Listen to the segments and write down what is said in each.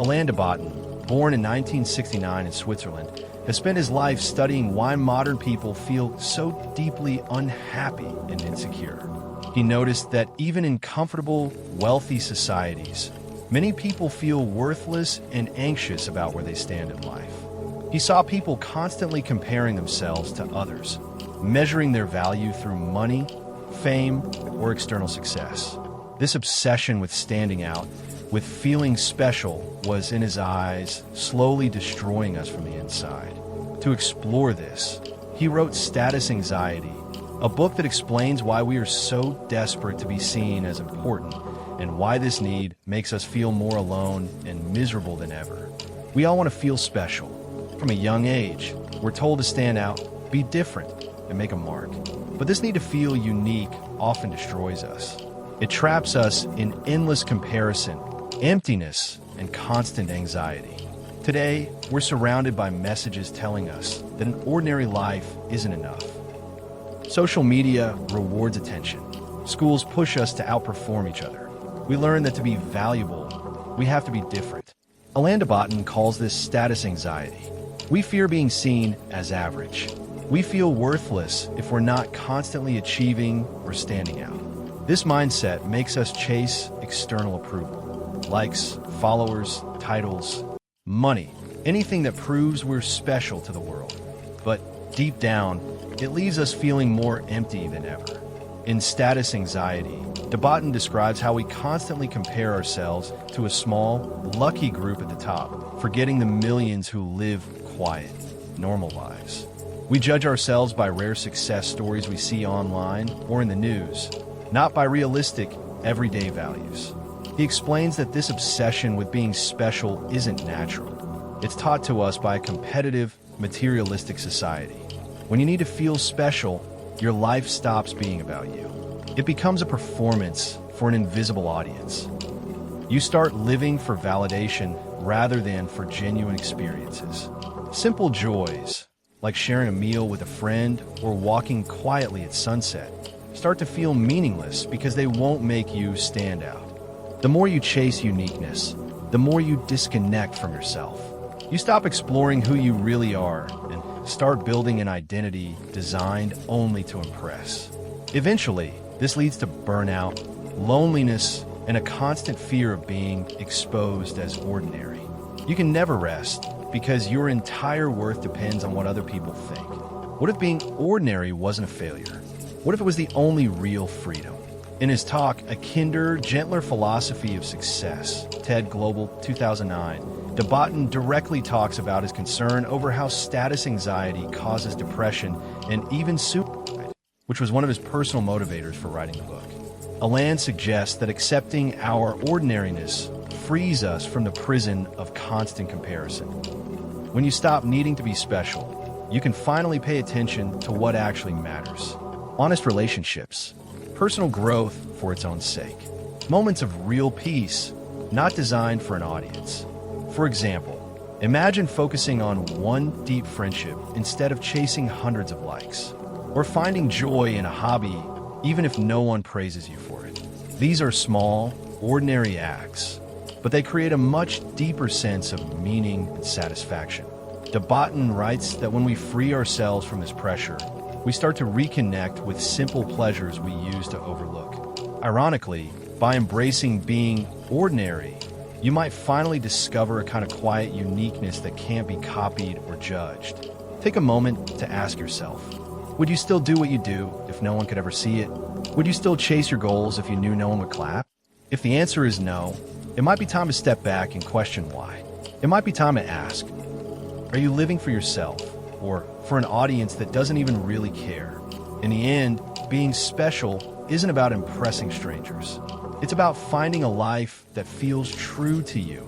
Alain de Botton, born in 1969 in Switzerland, has spent his life studying why modern people feel so deeply unhappy and insecure. He noticed that even in comfortable, wealthy societies, many people feel worthless and anxious about where they stand in life. He saw people constantly comparing themselves to others, measuring their value through money, fame, or external success. This obsession with standing out, with feeling special, was in his eyes, slowly destroying us from the inside. To explore this, he wrote Status Anxiety, a book that explains why we are so desperate to be seen as important and why this need makes us feel more alone and miserable than ever. We all want to feel special. From a young age, we're told to stand out, be different, and make a mark. But this need to feel unique often destroys us. It traps us in endless comparison, emptiness, and constant anxiety. Today, we're surrounded by messages telling us that an ordinary life isn't enough. Social media rewards attention. Schools push us to outperform each other. We learn that to be valuable, we have to be different. Alain de Botton calls this status anxiety. We fear being seen as average. We feel worthless if we're not constantly achieving or standing out. This mindset makes us chase external approval. Likes, followers, titles, money, anything that proves we're special to the world. But deep down, it leaves us feeling more empty than ever. In Status Anxiety, de Botton describes how we constantly compare ourselves to a small, lucky group at the top, forgetting the millions who live quiet, normal lives. We judge ourselves by rare success stories we see online or in the news, not by realistic, everyday values. He explains that this obsession with being special isn't natural. It's taught to us by a competitive, materialistic society. When you need to feel special, your life stops being about you. It becomes a performance for an invisible audience. You start living for validation rather than for genuine experiences. Simple joys, like sharing a meal with a friend or walking quietly at sunset, start to feel meaningless because they won't make you stand out. The more you chase uniqueness, the more you disconnect from yourself. You stop exploring who you really are and start building an identity designed only to impress. Eventually, this leads to burnout, loneliness, and a constant fear of being exposed as ordinary. You can never rest because your entire worth depends on what other people think. What if being ordinary wasn't a failure? What if it was the only real freedom? In his talk, A Kinder, Gentler Philosophy of Success, TED Global 2009, de Botton directly talks about his concern over how status anxiety causes depression and even suicide, which was one of his personal motivators for writing the book. Alain suggests that accepting our ordinariness frees us from the prison of constant comparison. When you stop needing to be special, you can finally pay attention to what actually matters. Honest relationships, personal growth for its own sake, moments of real peace, not designed for an audience. For example, imagine focusing on one deep friendship instead of chasing hundreds of likes, or finding joy in a hobby even if no one praises you for it. These are small, ordinary acts, but they create a much deeper sense of meaning and satisfaction. De Botton writes that when we free ourselves from this pressure, we start to reconnect with simple pleasures we used to overlook. Ironically, by embracing being ordinary, you might finally discover a kind of quiet uniqueness that can't be copied or judged. Take a moment to ask yourself, would you still do what you do if no one could ever see it? Would you still chase your goals if you knew no one would clap? If the answer is no, it might be time to step back and question why. It might be time to ask, are you living for yourself or for an audience that doesn't even really care? In the end, being special isn't about impressing strangers. It's about finding a life that feels true to you,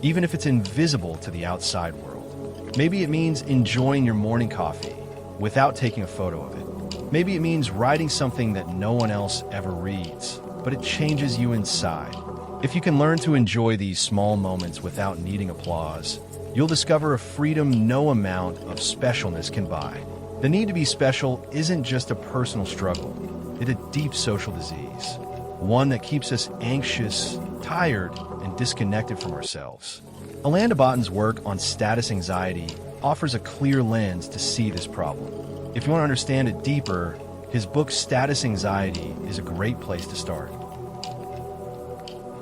even if it's invisible to the outside world. Maybe it means enjoying your morning coffee without taking a photo of it. Maybe it means writing something that no one else ever reads, but it changes you inside. If you can learn to enjoy these small moments without needing applause, you'll discover a freedom no amount of specialness can buy. The need to be special isn't just a personal struggle, it's a deep social disease, one that keeps us anxious, tired, and disconnected from ourselves. Alain de Botton's work on status anxiety offers a clear lens to see this problem. If you want to understand it deeper, his book Status Anxiety is a great place to start.